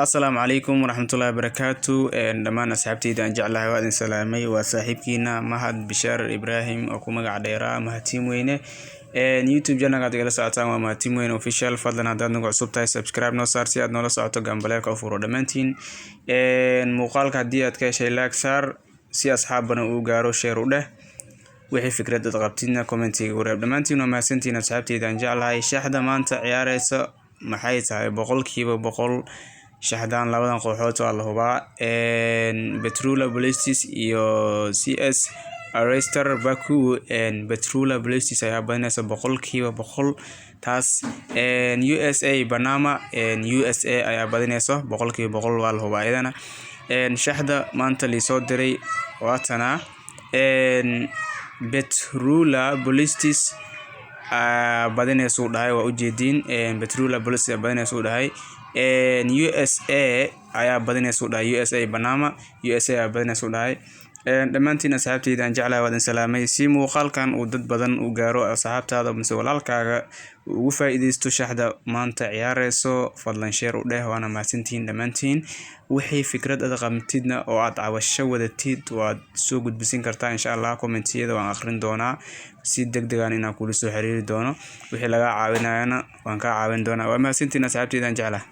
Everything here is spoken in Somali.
السلام عليكم ورحمة الله وبركاته. دمان أصحابتي دان جعلها وادن سلامي وصاحبكينا مهد بشار إبراهيم أكو مقع ديرا مهتيم وينه يوتيوب جانا قاعد يجلس ساعتين ومهتيم وينه official فضلنا هذا نقعد سبتاي سبسكرايب نصار سياد نولا ساعته جنبلاك أو فرو دمانتين مقالك هدي أتكاشي لاك صار سي أصحابنا وقارو شيرو ده wixii fikrad dad qabtina commentiga wareeb dhamaantiin waa mahadsantiin asxaabteyda aan jeclahay shaxda maanta ciyaareysa maxay tahay boqolkiiba boqol shaxdan labadan kooxood waa la hubaa Petrula Ballistis iyo CS Aristar Baku Petrula Ballistis ayaa badanaysa boqolkiiba boqol taas USA Panama USA ayaa badanaysa boqolkiiba boqol waa la hubaa iyadana shaxda maanta li soo diray waatana Petrula Ballistis badanaysa u dhahay waa u jeedin Petrula Ballistis badanaysa u dhahay USA ayaa badanaysa u dhahay USA Panama USA ayaa badanaysa u dhahay dhamaantiin asxaabteyda aan jeclahay wadan salaamay si muuqaalkan uu dad badan u gaaro asxaabtaada mise walaalkaaga ugu faa'iideysto shaxda maanta ciyaareyso fadlan share u dheh waana mahadsantiin dhamaantiin wixii fikrad aad qabtidna oo aad cawasho wadatid waad soo gudbisin kartaa insha Allah commentiyada waan akhrin doonaa si degdeg ah inaan kula soo xiriiri doono wixii laga caawinayana waan ka caawin doonaa waa mahadsantiin asxaabteyda aan jeclahay